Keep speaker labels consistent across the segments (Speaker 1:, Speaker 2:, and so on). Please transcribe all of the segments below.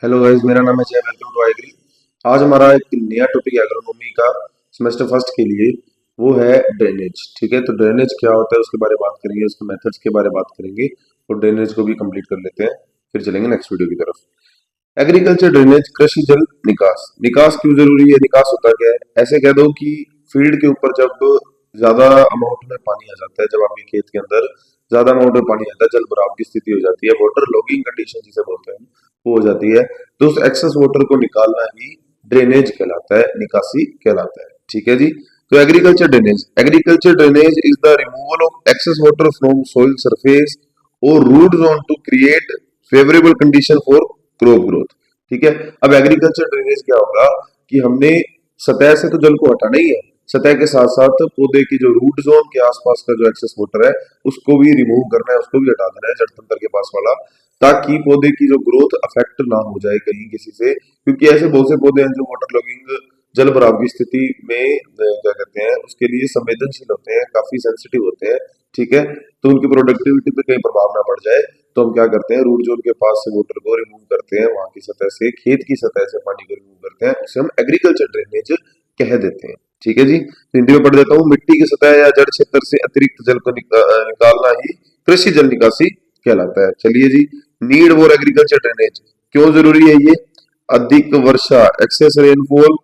Speaker 1: Hello guys, मेरा नाम है जय। Welcome to agri. आज हमारा एक नया टॉपिक है एग्रोनॉमी का सेमेस्टर फर्स्ट के लिए। वो है ड्रेनेज। ठीक है, तो ड्रेनेज क्या होता है उसके बारे में बात करेंगे, उसके मेथड्स के बारे में बात करेंगे और ड्रेनेज को भी कंप्लीट कर लेते हैं। फिर चलेंगे नेक्स्ट वीडियो की तरफ। एग्रीकल्चर ड्रेनेज, कृषि जल निकास। निकास क्यों जरूरी है? निकास होता क्या है? ऐसे कह दो कि फील्ड के ऊपर जब ज्यादा अमाउंट में पानी आ जाता है, जब आपके खेत के अंदर ज्यादा अमाउंट में पानी आता है, जल भराव की स्थिति हो जाती है, वाटर लॉगिंग कंडीशन जिसे बोलते हैं, वो हो जाती है, तो उस एक्सेस वाटर को निकालना ही ड्रेनेज कहलाता है, निकासी कहलाता है। ठीक है जी। तो agriculture drainage is the removal of excess water from soil surface और root zone to create favourable condition for crop growth. ठीक है। अब एग्रीकल्चर ड्रेनेज क्या होगा कि हमने सतह से तो जल को हटाना ही है, सतह के साथ साथ पौधे की जो रूट जोन के आसपास का जो एक्सेस वाटर है उसको भी रिमूव करना है, उसको भी हटा देना है जड़ तंत्र के पास वाला, ताकि पौधे की जो ग्रोथ अफेक्ट ना हो जाए कहीं किसी से। क्योंकि ऐसे बहुत से पौधे हैं जो वाटर लॉगिंग, जल भराव की स्थिति में क्या कहते हैं, उसके लिए संवेदनशील होते हैं, काफी सेंसिटिव होते हैं। ठीक है। तो उनकी प्रोडक्टिविटी पे कहीं प्रभाव ना पड़ जाए, तो हम क्या करते हैं, रूट जोन के पास से वाटर को रिमूव करते हैं, वहां की सतह से, खेत की सतह से पानी को रिमूव करते हैं, उसे हम एग्रीकल्चर ड्रेनेज कह देते हैं। ठीक है जी। तो हिंदी में पढ़ देता हूँ। मिट्टी की सतह या जड़ क्षेत्र से अतिरिक्त जल को निकालना ही कृषि जल निकासी कहलाता है। चलिए जी। नीड फॉर एग्रीकल्चर ड्रेनेज, क्यों जरूरी है ये? अधिक वर्षा, excess rainfall,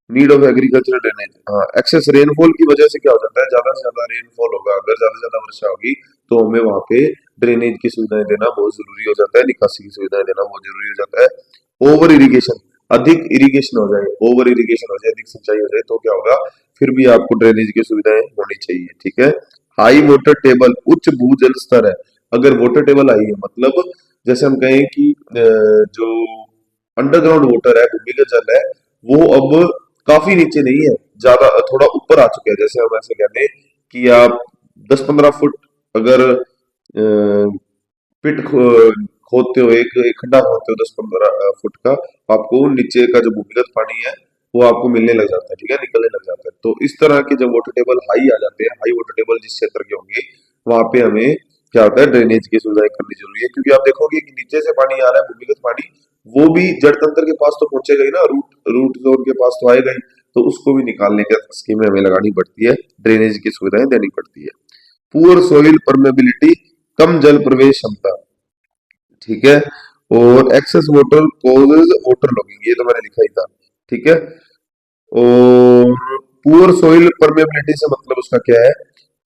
Speaker 1: need of agriculture drainage. हाँ, एक्सेस रेनफॉल की वजह से क्या हो जाता है, ज्यादा से ज्यादा रेनफॉल होगा, अगर ज्यादा से ज्यादा वर्षा होगी तो हमें वहां पे ड्रेनेज की सुविधाएं देना बहुत जरूरी हो जाता है, निकासी की सुविधाएं देना बहुत जरूरी हो जाता है। ओवर इरिगेशन, अधिक इरिगेशन हो जाए, ओवर इरिगेशन हो जाए, अधिक सिंचाई हो जाए तो क्या होगा, फिर भी आपको ड्रेनेज की सुविधाएं होनी चाहिए। ठीक है। हाई वाटर टेबल, उच्च भूजल स्तर है। अगर वाटर टेबल हाई है, मतलब जैसे हम कहें कि जो अंडरग्राउंड वाटर है, भूमिगत जल है, वो अब काफी नीचे नहीं है, ज्यादा थोड़ा ऊपर आ चुके हैं। जैसे हम ऐसे कहते हैं कि आप 10-15 फुट अगर पिट खोदते हो, एक खड्डा खोदते हो 10-15 फुट का, आपको नीचे का जो भूमिगत पानी है वो आपको मिलने लग जाता है। ठीक है, निकलने लग जाता है। तो इस तरह के जब वाटर टेबल हाई आ जाते हैं, हाई वाटर टेबल जिस क्षेत्र के होंगे, वहां पे हमें क्या होता है, ड्रेनेज की सुविधाएं करनी जरूरी है। क्योंकि आप देखोगे कि नीचे से पानी आ रहा है, भूमिगत पानी, वो भी जड़ तंत्र के पास तो पहुंचेगा ही ना, रूट रूट जोन के पास तो आएगा ही, तो उसको भी निकालने का स्कीम हमें लगानी पड़ती है, ड्रेनेज की सुविधाएं देनी पड़ती है। पुअर सोइल परमेबिलिटी, कम जल प्रवेश क्षमता। ठीक है। और excess water causes water logging, ये तो मैंने लिखा ही था। ठीक है। और पुअर सोइल परमेबिलिटी से मतलब उसका क्या है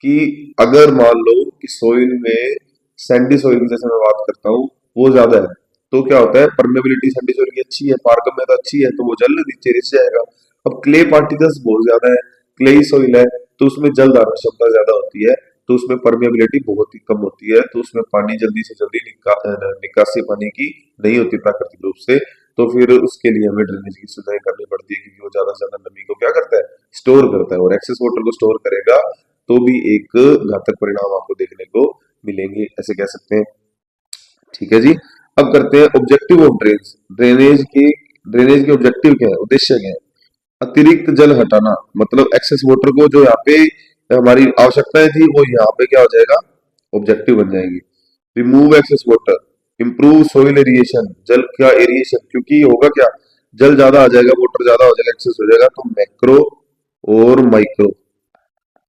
Speaker 1: कि अगर मान लो कि सोइल में सैंडी सोइल की जैसे मैं बात करता हूँ, वो ज्यादा है, तो क्या होता है, परमेबिलिटी सैंडी सोइल की अच्छी है, पारगम्यता अच्छी है, तो वो जल नीचे रिस जाएगा। अब क्ले पार्टिकल्स बहुत ज्यादा है, क्लेई सोइल है, तो उसमें जल धारण क्षमता ज्यादा होती है, तो उसमें परमेबिलिटी बहुत ही कम होती है, तो उसमें पानी जल्दी से जल्दी निकासी पानी की नहीं होती प्राकृतिक रूप से। तो फिर उसके लिए हमें ड्रेनेज की सुविधाएं करनी पड़ती है, क्योंकि वो ज्यादा से ज्यादा नमी को क्या करता है, स्टोर करता है, और एक्सेस वाटर को स्टोर करेगा तो भी एक घातक परिणाम आपको देखने को मिलेंगे, ऐसे कह सकते हैं। ठीक है जी। अब करते हैं ऑब्जेक्टिव ऑफ ड्रेनेज। ड्रेनेज के ऑब्जेक्टिव क्या है, उद्देश्य क्या है? अतिरिक्त जल हटाना, मतलब एक्सेस वाटर को, जो यहाँ पे हमारी आवश्यकताएं थी वो यहाँ पे क्या हो जाएगा, ऑब्जेक्टिव बन जाएंगी। Remove excess water, improve soil aeration, जल का एरिएशन, क्योंकि होगा क्या, जल ज्यादा आ जाएगा, वाटर ज्यादा हो जाएगा, एक्सेस हो जाएगा, तो मैक्रो और माइक्रो,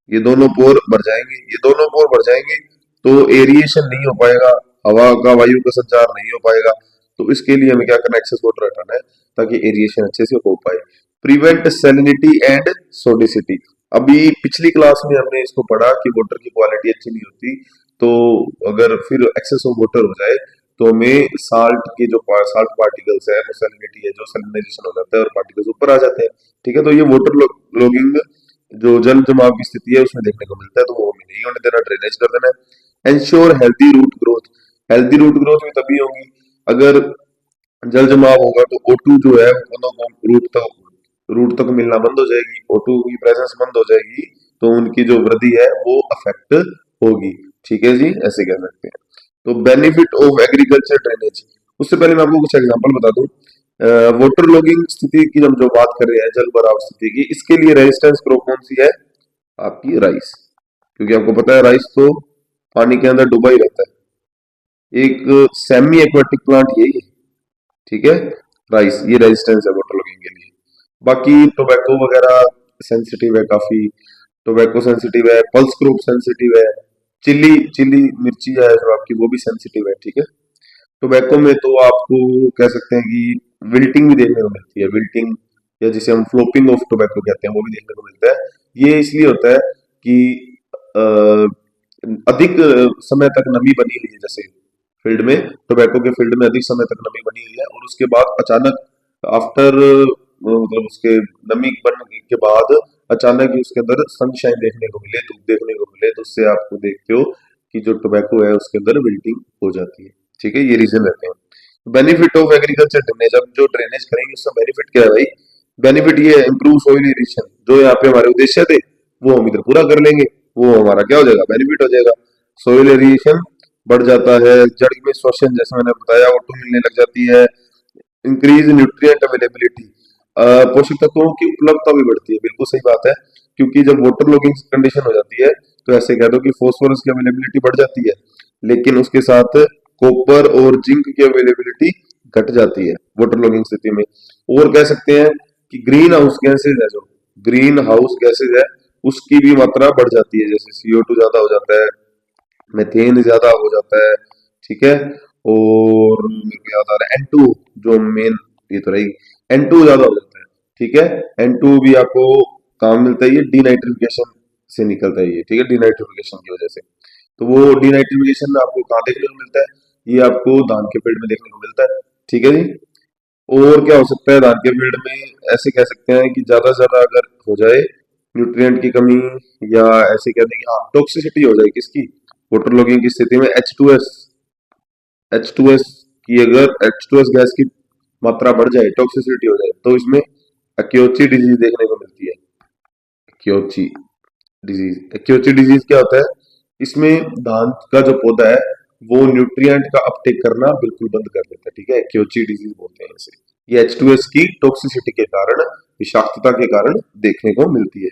Speaker 1: ये दोनों पोर भर जाएंगे, ये दोनों पोर भर जाएंगे, तो एरिएशन नहीं हो पाएगा, हवा का, वायु का संचार नहीं हो पाएगा। तो इसके लिए हमें क्या करना है, एक्सेस वाटर हटाना है, ताकि एरिएशन अच्छे से हो पाए। प्रिवेंट सैलिनिटी एंड सोडिसिटी, अभी पिछली क्लास में हमने इसको पढ़ा कि वाटर की क्वालिटी अच्छी नहीं होती, तो अगर फिर एक्सेस ऑफ वाटर हो जाए तो हमें साल्ट के जो साल्ट पार्टिकल्स है, वो सैलिनिटी है, जो सैलिनाइजेशन हो जाता है और पार्टिकल्स ऊपर आ जाते हैं। ठीक है, तो ये वाटर लॉगिंग जो जल जमाव की स्थिति है उसमें देखने को मिलता है, तो वो हमें नहीं होने देना, ड्रेनेज कर देना है। Ensure healthy root growth, healthy root growth भी तभी होगी अगर जल जमाव होगा, तो O2 जो है वो पौधों को रूट तक मिलना बंद हो जाएगी, O2 की प्रेजेंस बंद हो जाएगी, तो उनकी जो वृद्धि है वो अफेक्ट होगी। ठीक है जी, ऐसे कह सकते हैं। तो बेनिफिट ऑफ एग्रीकल्चर ड्रेनेज, उससे पहले मैं आपको कुछ एग्जांपल बता दूं। वाटर लॉगिंग स्थिति की हम जो बात कर रहे हैं, जल भराव स्थिति की, इसके लिए रेजिस्टेंस क्रॉप कौन सी है? आपकी राइस। क्योंकि आपको पता है राइस तो पानी के अंदर डूबा ही रहता है, एक सेमी एक्वाटिक प्लांट यही है। ठीक है। राइस, ये रेजिस्टेंस है वाटर लॉगिंग के लिए। बाकी टोबैको वगैरह सेंसिटिव है काफी, टोबैको सेंसिटिव है, पल्स ग्रुप सेंसिटिव है, चिल्ली चिल्ली मिर्ची है जो आपकी वो भी सेंसिटिव है, ठीक है। टोबैको में तो आपको कह सकते हैं कि विल्टिंग भी देखने को मिलती है, विल्टिंग या जिसे हम फ्लोपिंग ऑफ टोबैको कहते हैं वो भी देखने को मिलता है। ये इसलिए होता है कि अ, अधिक समय तक नमी बनी हुई है, जैसे फील्ड में, टोबैको के फील्ड में अधिक समय तक नमी बनी हुई है और उसके बाद अचानक आफ्टर मतलब उसके नमी बनने के बाद अचानक ही उसके अंदर सनशाइन देखने को मिले, धूप देखने को मिले, तो उससे आपको देखते हो कि जो टोबैको है उसके अंदर विल्टिंग हो जाती है, ठीक है। ये रीजन रहते हैं। बेनिफिट ऑफ एग्रीकल्चर ड्रेनेज, अब जो ड्रेनेज करेंगे उसका बेनिफिट क्या है भाई? बेनिफिट ये है इम्प्रूव सॉइल इरिगेशन, जो यहाँ पे हमारे उद्देश्य थे वो हम इधर पूरा कर लेंगे, वो हमारा क्या हो जाएगा, बेनिफिट हो जाएगा। सॉइल इरिगेशन बढ़ जाता है, जड़ में श्वसन जैसे मैंने बताया ऑटो मिलने लग जाती है, इंक्रीज न्यूट्रिएंट अवेलेबिलिटी, पोषक तत्वों की उपलब्धता भी बढ़ती है, बिल्कुल सही बात है। क्योंकि जब वाटर लॉगिंग कंडीशन हो जाती है तो ऐसे कह दो कि फॉस्फोरस की अवेलेबिलिटी बढ़ जाती है, लेकिन उसके साथ कॉपर और जिंक की अवेलेबिलिटी घट जाती है वाटर लॉगिंग स्थिति में। और कह सकते हैं कि ग्रीन हाउस गैसेज है, जो ग्रीन हाउस गैसेज है उसकी भी मात्रा बढ़ जाती है, जैसे CO2 ज्यादा हो जाता है, मेथेन ज्यादा हो जाता है, ठीक है। और मेरे को याद आ रहा है N2, जो मेन ये तो रही, N2 ज्यादा हो जाता है, ठीक है। N2 भी आपको काम मिलता है, ये डीनाइट्रिफिकेशन से निकलता है ये, ठीक है, डीनाइट्रिफिकेशन की वजह से। तो वो डीनाइट्रिफिकेशन आपको कहाँ देखने को मिलता है? ये आपको धान के पेड़ में देखने को मिलता है, ठीक है जी। और क्या हो सकता है धान के फील्ड में? ऐसे कह सकते हैं कि ज्यादा से ज्यादा अगर हो जाए न्यूट्रिएंट की कमी, या ऐसे कह दें कि हाँ टॉक्सिसिटी हो जाए किसकी, वाटर लॉगिंग की स्थिति में H2S की, अगर H2S गैस की मात्रा बढ़ जाए, टॉक्सिसिटी हो जाए, तो इसमें एक्योची डिजीज देखने को मिलती है। एक्योची डिजीज, एक्योची डिजीज क्या होता है? इसमें धान का जो पौधा है वो न्यूट्रिएंट का अपटेक करना बिल्कुल बंद कर देता है, ठीक है। एक्योची डिजीज बोलते हैं इसे। ये H2S की टॉक्सिसिटी के कारण, विषाक्तता के कारण देखने को मिलती है।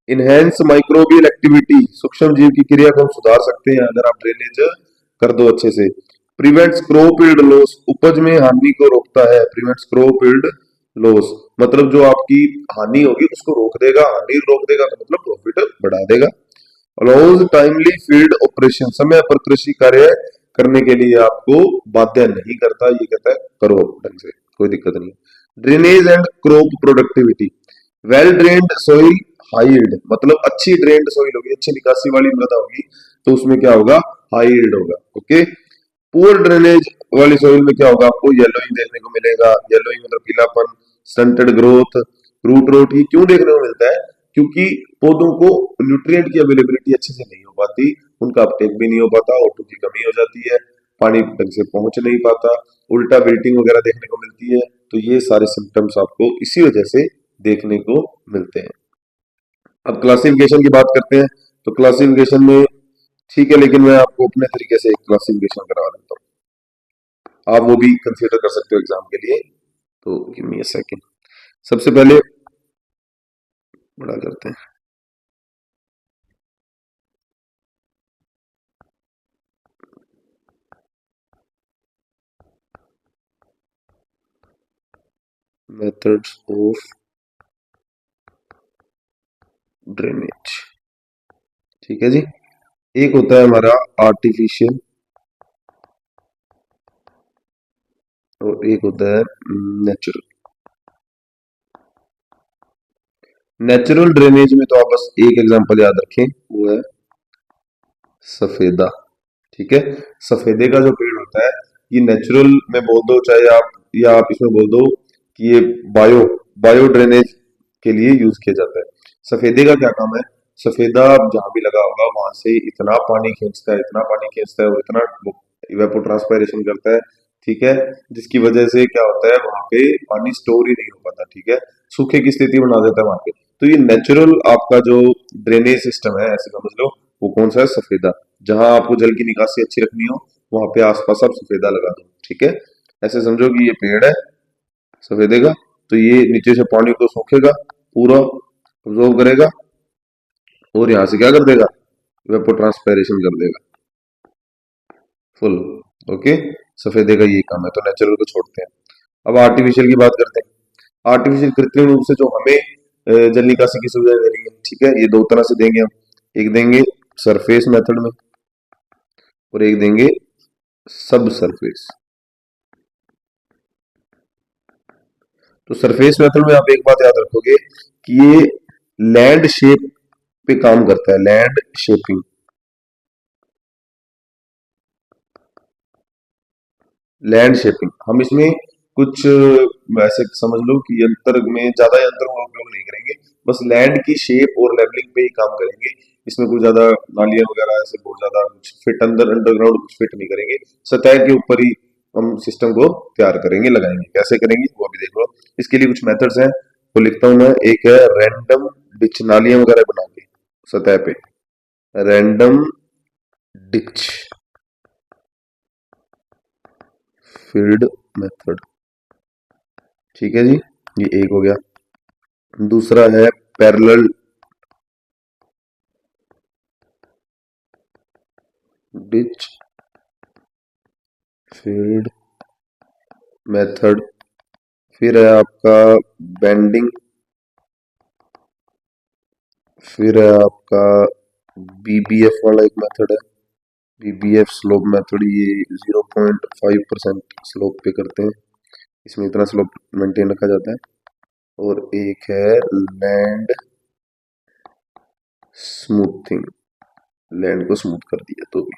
Speaker 1: इनहेंस माइक्रोबियल एक्टिविटी, सूक्ष्म जीव की क्रिया को हम सुधार सकते हैं अगर आप ड्रेनेज कर दो अच्छे से। प्रिवेंट्स क्रॉप यील्ड लॉस, उपज में हानि को रोकता है। प्रिवेंट्स क्रॉप यील्ड लॉस मतलब जो आपकी हानि होगी उसको रोक देगा, हानि रोक देगा तो मतलब प्रॉफिट बढ़ा देगा। अलाउज टाइमली फील्ड ऑपरेशन, समय पर कृषि कार्य करने के लिए आपको बाध्य नहीं करता, ये कहता है करो ढंग से, कोई दिक्कत नहीं। Drainage and crop productivity, well drained soil high yield, मतलब अच्छी ड्रेन्ड सोइल होगी, अच्छी निकासी वाली मृदा होगी तो उसमें क्या होगा, हाई यील्ड होगा, ओके। पुअर ड्रेनेज वाली सोइल में क्या होगा, आपको येलोइंग देखने को मिलेगा। येलोइंग मतलब पीलापन, स्टंटेड ग्रोथ, रूट रोट, ये क्यों देखने को मिलता है? क्योंकि पौधों को न्यूट्रिएंट की अवेलेबिलिटी अच्छे से नहीं हो पाती, उनका अपटेक भी नहीं हो पाता, O2 की कमी हो जाती है, पानी ढंग से पहुंच नहीं पाता, उल्टा विल्टिंग वगैरह देखने को मिलती है। तो ये सारे सिम्टम्स आपको इसी वजह से देखने को मिलते हैं। अब क्लासिफिकेशन की बात करते हैं, तो क्लासिफिकेशन में ठीक है, लेकिन मैं आपको अपने तरीके से एक क्लासिफिकेशन करवा देता हूँ, आप वो भी कंसीडर कर सकते हो एग्जाम के लिए। तो गिव मी अ सेकंड। सबसे पहले बड़ा करते हैं, मेथड्स ऑफ ड्रेनेज, ठीक है जी। एक होता है हमारा आर्टिफिशियल और एक होता है नेचुरल। नेचुरल ड्रेनेज में तो आप बस एक एग्जांपल याद रखें, वो है सफेदा, ठीक है। सफेदे का जो पेड़ होता है ये नेचुरल में बोल दो चाहे आप, या आप इसमें बोल दो कि ये बायो बायो ड्रेनेज के लिए यूज किया जाता है। सफेदे का क्या काम है? सफेदा जहां भी लगा होगा वहां से इतना पानी खींचता है, इतना पानी खींचता है और इतना इवेपोट्रांसपायरेशन करता है, ठीक है, जिसकी वजह से क्या होता है वहां पे पानी स्टोर ही नहीं हो पाता, ठीक है, सूखे की स्थिति बना देता है वहां पे। तो ये नेचुरल आपका जो ड्रेनेज सिस्टम है ऐसे समझ लो, वो कौन सा है, सफेदा। जहां आपको जल की निकासी अच्छी रखनी हो वहां पे आसपास आप सफेदा लगा दो, ठीक है। ऐसे समझो कि ये पेड़ है सफेदे का, तो ये नीचे से पानी को सोखेगा, पूरा ऑब्जॉर्व करेगा और यहाँ से क्या कर देगा, वेपो ट्रांसपायरेशन कर देगा फुल, ओके। सफेदे का ये काम है, तो नेचुरल को छोड़ते हैं। अब आर्टिफिशियल की बात करते हैं। आर्टिफिशियल कृत्रिम रूप से जो हमें जल निकासी की सुविधा दे रही है, ठीक है, ये दो तरह से देंगे हम। एक देंगे सरफेस मेथड में और एक देंगे सब सरफेस। तो सरफेस मेथड में आप एक बात याद रखोगे कि ये लैंड शेप पे काम करता है, लैंड शेपिंग। लैंड शेपिंग हम इसमें कुछ ऐसे समझ लो कि यंत्र में ज्यादा यंत्र का उपयोग नहीं करेंगे, बस लैंड की शेप और लेवलिंग पे ही काम करेंगे। इसमें कुछ ज्यादा नालियां वगैरह ऐसे बहुत ज्यादा कुछ फिट अंडरग्राउंड कुछ फिट नहीं करेंगे, सतह के ऊपर ही हम सिस्टम को तैयार करेंगे, लगाएंगे। कैसे करेंगे वो अभी देख लो। इसके लिए कुछ मेथड्स हैं, वो लिखता हूं मैं। एक है रैंडम डिच, नालियां वगैरह बना के सतह पे, रैंडम डिच फील्ड मेथड, ठीक है जी, ये एक हो गया। दूसरा है पैरेलल डिच फील्ड मेथड। फिर है आपका बेंडिंग, फिर है आपका बीबीएफ वाला एक मेथड है, बीबीएफ स्लोप मेथड। ये 0.5% स्लोप पे करते हैं, इसमें इतना स्लोप मेंटेन रखा जाता है। और एक है लैंड स्मूथिंग, लैंड को स्मूथ कर दिया। तो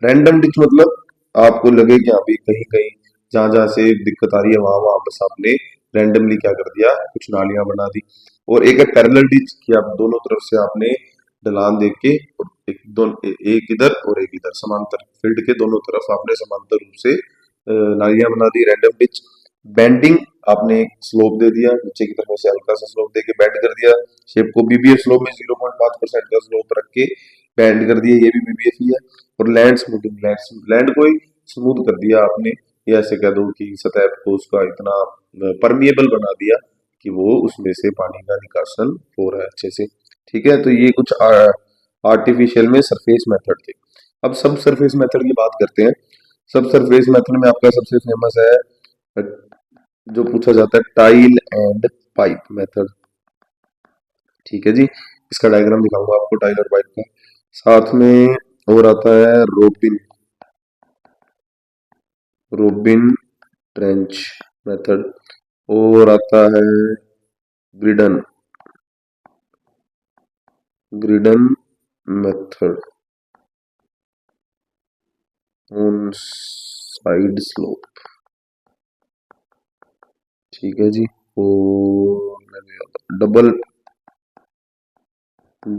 Speaker 1: रैंडम डिच मतलब आपको लगे कि अभी कहीं कहीं जहां जहां से दिक्कत आ रही है वहां वहां बस आपने रैंडमली क्या कर दिया, कुछ नालियां बना दी। और एक है पैरेलल डिच कि आप दोनों तरफ से आपने ढलान दे के और एक इधर और एक इधर समांतर फील्ड के दोनों तरफ आपने समांतर रूप से नालियां बना दी, रैंडम डिच। बेंडिंग आपने स्लोप दे दिया, नीचे की तरफ से हल्का सा स्लोप देके बेंड कर दिया शेप को। बीबीएफ स्लोप में 0.5% का स्लोप रख के बेंड कर दिया, ये भी बीबीएफ ही है। और लैंड स्मूथिंग, लैंड को ही स्मूथ कर दिया आपने, या ऐसे कह दो कि सतह को उसका इतना परमिएबल बना दिया कि वो उसमें से पानी का निकासन हो रहा है अच्छे से। ठीक है, तो ये कुछ आर्टिफिशियल में सरफेस मेथड थे। अब सब सरफेस मेथड की बात करते हैं। सब सरफेस मेथड में आपका सबसे फेमस है जो पूछा जाता है टाइल एंड पाइप मेथड। ठीक है जी, इसका डायग्राम दिखाऊंगा आपको टाइल और पाइप का। साथ में और आता है रोबिन, रोबिन ट्रेंच मेथड। और आता है ग्रिडन, ग्रिडन मेथड ऑन साइड स्लोप। ठीक है जी। और double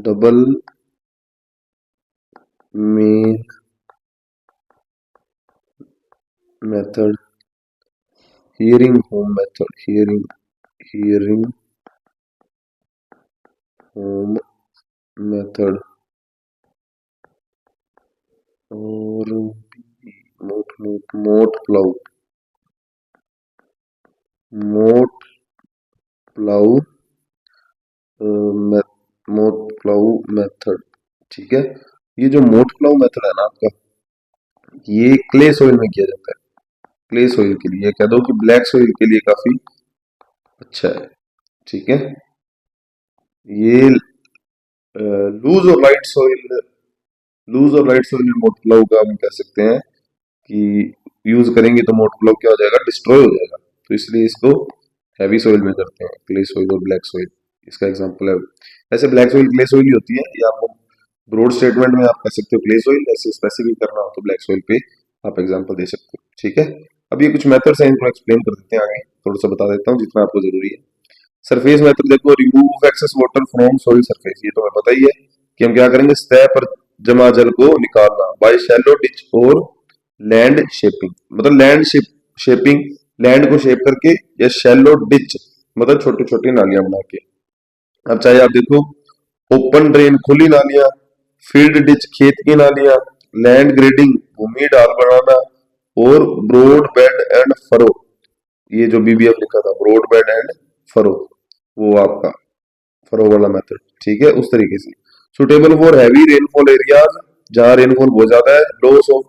Speaker 1: double main method, hearing home method, hearing home method. और मोट प्लाउ, मोट प्लाउ मोट प्लाउ मेथड। ठीक है, ये जो मोट प्लाउ मेथड है ना आपका, ये क्ले सोइल में किया जाता है। क्ले सोइल के लिए कह दो कि ब्लैक सोइल के लिए काफी अच्छा है। ठीक है, ये लूज और लाइट सॉइल, लूज और लाइट सॉइल में मोट प्लाउ का हम कह सकते हैं कि यूज करेंगे तो मोट प्लाउ क्या हो जाएगा, डिस्ट्रॉय हो जाएगा। तो इसलिए इसको हैवी सॉइल में करते हैं, क्ले सॉइल और ब्लैक सॉइल इसका एग्जांपल है। ऐसे ब्लैक सॉइल क्ले सॉइल ही होती है, ये आपको ब्रॉड स्टेटमेंट में आप कह सकते हो क्ले सॉइल, ऐसे स्पेसिफिक करना हो तो ब्लैक सॉइल पे आप एग्जांपल दे सकते हो। ठीक है, अब ये कुछ मेथड्स हैं, इनको एक्सप्लेन कर देते हैं आगे, थोड़ा सा बता देता हूँ जितना आपको जरूरी है। सरफेस मेथड देखो, remove access water from soil surface, ये तो हमें पता ही है कि हम क्या करेंगे, सतह पर जमा जल को निकालना बाय शैलो डिच और लैंड शेपिंग। मतलब लैंड शेपिंग, लैंड को शेप करके, या शैलो डिच मतलब छोटी छोटी नालियां बना के। अब चाहे आप देखो ओपन ड्रेन खुली नालियां, फील्ड डिच खेत की नालियां, लैंड ग्रेडिंग भूमि ढाल बनाना, और ब्रॉड बेड एंड फरो, ये जो बीबीएफ लिखा था ब्रॉड बेड एंड फरो, वो आपका फरो वाला मेथड। ठीक है, उस तरीके से suitable for heavy rainfall areas, जहां रेनफॉल बहुत ज्यादा है, लॉस ऑफ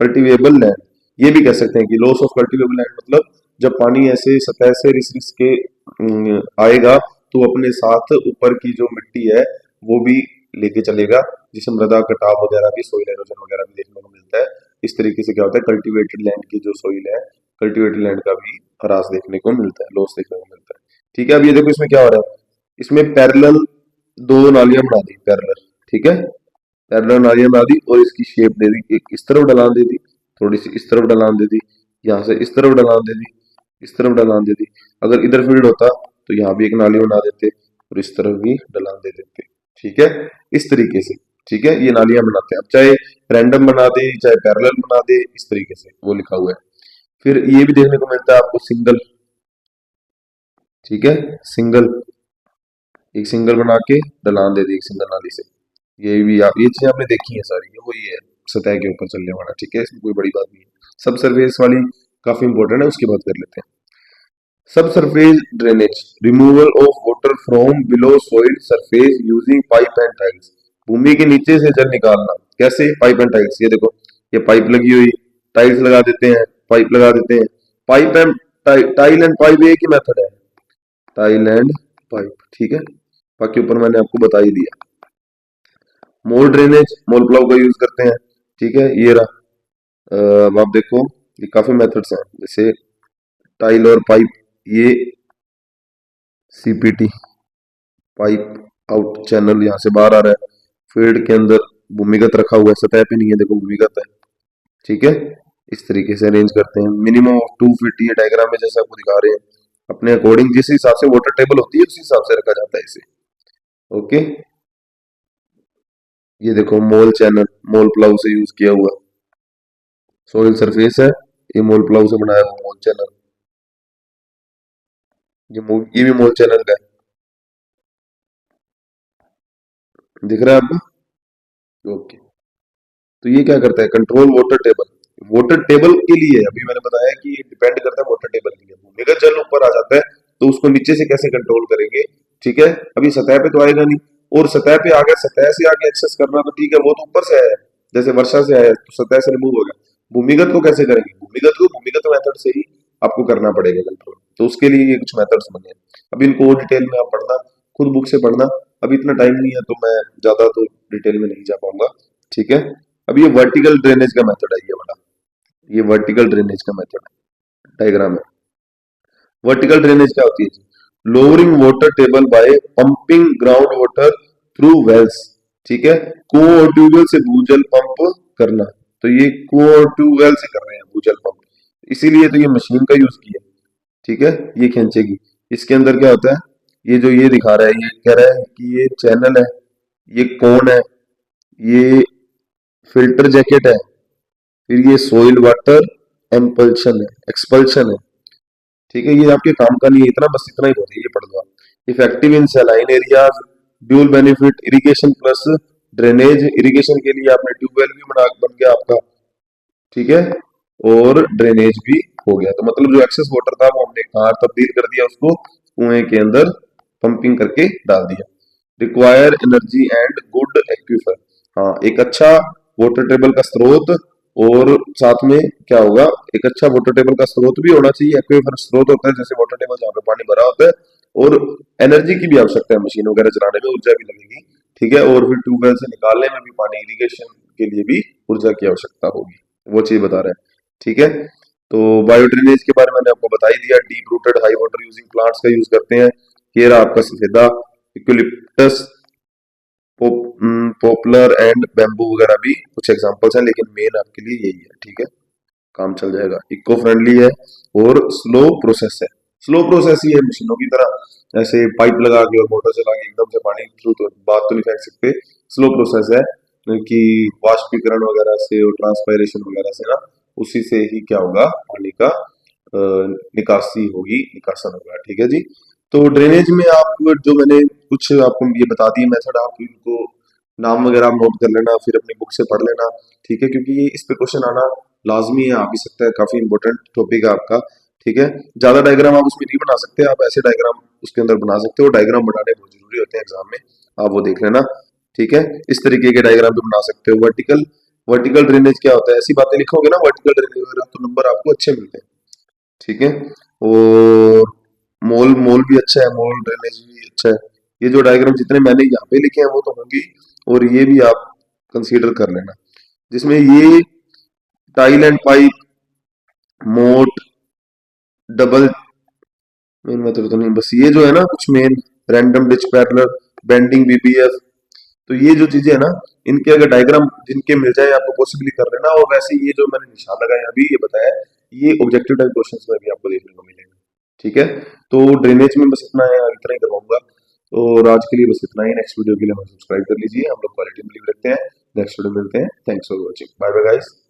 Speaker 1: कल्टिवेबल लैंड, ये भी कह सकते हैं कि लॉस ऑफ कल्टीवेबल लैंड मतलब जब पानी ऐसे सतह से रिस रिस के आएगा तो अपने साथ ऊपर की जो मिट्टी है वो भी लेके चलेगा, जिसे मृदा कटाव वगैरह भी, सोइल एरोजन वगैरह भी देखने को मिलता है। इस तरीके से क्या होता है, कल्टीवेटेड लैंड की जो सोइल है, कल्टीवेटेड लैंड का भी ह्रास देखने को मिलता है, लॉस देखने को मिलता है। ठीक है, अब ये देखो इसमें क्या हो रहा है, इसमें पैरेलल दो नालियां बना दी पैरेलल। ठीक है, पैरेलल नालियां बना दी और इसकी शेप दे दी, एक इस तरफ ढलान दे दी, थोड़ी सी इस तरफ ढलान दे दी, यहाँ से इस तरफ ढलान दे दी, इस तरफ ढलान दे दी। अगर इधर फील्ड होता तो यहाँ भी एक नाली बना देते और इस तरफ भी ढलान दे देते। ठीक है, इस तरीके से। ठीक है, ये नालियां बनाते हैं। अब चाहे रैंडम बना दे चाहे पैरेलल बना दे, इस तरीके से वो लिखा हुआ है। फिर ये भी देखने को मिलता है आपको सिंगल। ठीक है, सिंगल, एक सिंगल बना के ढलान दे दी एक सिंगल नाली से। ये भी आप, ये चीजें आपने देखी है सारी, ये वही है सतह के ऊपर चलने वाला। ठीक है, इसमें कोई बड़ी बात नहीं है। सब सरफेस वाली काफी इंपॉर्टेंट है, उसकी बात कर लेते हैं। सब surface drainage, removal of water from below soil surface using pipe and tiles. भूमि के नीचे से जल निकालना कैसे, पाइप एंड टाइल्स। ये देखो, ये पाइप लगी हुई, टाइल्स लगा देते हैं, पाइप लगा देते हैं। Pipe and tile and pipe एक ही मेथड है, टाइल एंड पाइप। ठीक है, बाकी ऊपर मैंने आपको बता ही दिया। मोल ड्रेनेज, मोल प्लाव का यूज करते हैं। ठीक है, ये रहा। अब आप देखो, ये काफी मेथड्स हैं, जैसे टाइल और पाइप, ये सीपीटी, पाइप आउट चैनल यहाँ से बाहर आ रहा है, फील्ड के अंदर भूमिगत रखा हुआ है, सतह पे नहीं है, देखो भूमिगत है। ठीक है, इस तरीके से अरेंज करते हैं। मिनिमम ऑफ 2 फीट, ये डायग्राम में जैसे आपको दिखा रहे हैं, अपने अकॉर्डिंग जिस हिसाब से वाटर टेबल होती है उस हिसाब से रखा जाता है इसे। ओके, ये देखो मोल चैनल, मोल प्लाव से यूज किया हुआ। सोइल सरफेस है, ये मोल प्लाव से बनाया हुआ मोल चैनल। ये भी मोल चैनल का है, दिख रहा है आपको? ओके, तो ये क्या करता है, control water table. Water table के लिए अभी मैंने बताया कि ये डिपेंड करता है वाटर टेबल के लिए। भूमिगत जल ऊपर आ जाता है तो उसको नीचे से कैसे कंट्रोल करेंगे। ठीक है, अभी सतह पे तो आएगा नहीं, और सतह पे आ गया, सतह से आगे एक्सेस करना तो ठीक है, वो तो ऊपर से आया है, जैसे वर्षा से आया है तो सतह से रिमूव हो गया। भूमिगत को कैसे करेंगे, भूमिगत को भूमिगत मेथड से ही आपको करना पड़ेगा कंट्रोल। तो उसके लिए ये कुछ मेथड्स बने हैं। अब इनको और डिटेल में आप पढ़ना, खुद बुक से पढ़ना। अभी इतना टाइम नहीं है तो मैं ज्यादा तो डिटेल में नहीं जा पाऊंगा। ठीक है, अब ये वर्टिकल ड्रेनेज का मेथड है, ये वाला, ये वर्टिकल ड्रेनेज का मेथड है, डायग्राम है। वर्टिकल ड्रेनेज क्या होती है, lowering water table by pumping ground water through wells. ठीक है, कुओं और ट्यूबवेल से भूजल पंप करना। तो ये कुओं और ट्यूबवेल से कर रहे हैं भूजल पंप, इसीलिए तो ये मशीन का यूज किया। ठीक है, ये खींचेगी। इसके अंदर क्या होता है, ये जो ये दिखा रहा है, ये कह रहा है कि ये चैनल है, ये कौन है, ये फिल्टर जैकेट है, फिर ये सोइल वाटर एम्पल्शन है, एक्सपल्शन है। ठीक है, ये आपके काम का नहीं है इतना, बस इतना ही बहुत है, ये पढ़ लो आप। Effective in saline areas, dual benefit, irrigation plus drainage. Irrigation के लिए आपने ट्यूबवेल भी बन गया आपका। ठीक है, और ड्रेनेज भी हो गया, तो मतलब जो एक्सेस वाटर था वो हमने कहाँ तब्दील कर दिया, उसको कुएं के अंदर पंपिंग करके डाल दिया। Require energy and good aquifer, हाँ एक अच्छा वाटर टेबल का स्रोत, और साथ में क्या होगा, एक अच्छा वाटर टेबल का स्रोत भी होना चाहिए। एक्वीफर स्रोत होता है जैसे वाटर टेबल जहाँ पे पानी भरा होता है, और एनर्जी की भी आवश्यकता है, मशीन वगैरह चलाने में ऊर्जा भी लगेगी। ठीक है, और फिर ट्यूबवेल से निकालने में भी पानी, इरिगेशन के लिए भी ऊर्जा की आवश्यकता होगी, वो चीज बता रहे हैं। ठीक है, तो बायो ड्रेनेज के बारे में मैंने आपको बता ही दिया। Deep rooted high water using plants का यूज करते हैं। ये रहा आपका सफेदा, इक्विलिप्टस, पॉपुलर एंड बैम्बू वगैरह भी कुछ एग्जांपल्स हैं, लेकिन मेन आपके लिए यही है। ठीक है, काम चल जाएगा। इको फ्रेंडली है और स्लो प्रोसेस है। स्लो प्रोसेस ही है मशीनों की तरह, ऐसे पाइप लगा के और मोटर चला के एकदम से पानी थ्रू तो बात तो नहीं फेंक सकते। स्लो प्रोसेस है कि वाष्पीकरण वगैरह से और ट्रांसपायरेशन वगैरह से ना, उसी से ही क्या होगा, पानी का निकासी होगी, निकासन होगा। ठीक है जी, तो ड्रेनेज में आप जो मैंने कुछ आपको ये बता दिए मेथड, आप इनको नाम वगैरह आप नोट कर लेना, फिर अपनी बुक से पढ़ लेना। ठीक है, क्योंकि ये इस पे क्वेश्चन आना लाजमी है, आ भी सकता है, काफी इंपॉर्टेंट टॉपिक है आपका। ठीक है, ज्यादा डायग्राम आप उसमें नहीं बना सकते, आप ऐसे डायग्राम उसके अंदर बना सकते हो। डायग्राम बनाने बहुत जरूरी होते हैं एग्जाम में, आप वो देख लेना। ठीक है, इस तरीके के डायग्राम भी बना सकते हो। वर्टिकल वर्टिकल ड्रेनेज क्या होता है, ऐसी बातें लिखोगे ना वर्टिकल ड्रेनेज वगैरह, तो नंबर आपको अच्छे मिलते हैं। ठीक है। और मोल मोल भी अच्छा है, मोल ड्रेनेज भी अच्छा है। ये जो डायग्राम जितने मैंने यहाँ पे लिखे हैं वो तो होंगी, और ये भी आप कंसीडर कर लेना, जिसमें ये टाइल एंड पाइप, मोट, डबल, मेन मेथड तो नहीं, बस ये जो है ना कुछ main, random ditch parallel, bending BBF, तो ये जो चीजें है ना, इनके अगर डायग्राम जिनके मिल जाए आपको पॉसिबली कर लेना। और वैसे ये जो मैंने निशान लगाया अभी ये बताया, ये ऑब्जेक्टिव टाइप क्वेश्चंस में भी आपको देखने को मिलेगा। ठीक है। तो ड्रेनेज में बस इतना है, इतना ही करवाऊंगा। और आज के लिए बस इतना ही। नेक्स्ट वीडियो के लिए हमें सब्सक्राइब कर लीजिए। हम लोग क्वालिटी में बिलीव रखते हैं। नेक्स्ट वीडियो मिलते हैं। Thanks for watching. Bye bye guys.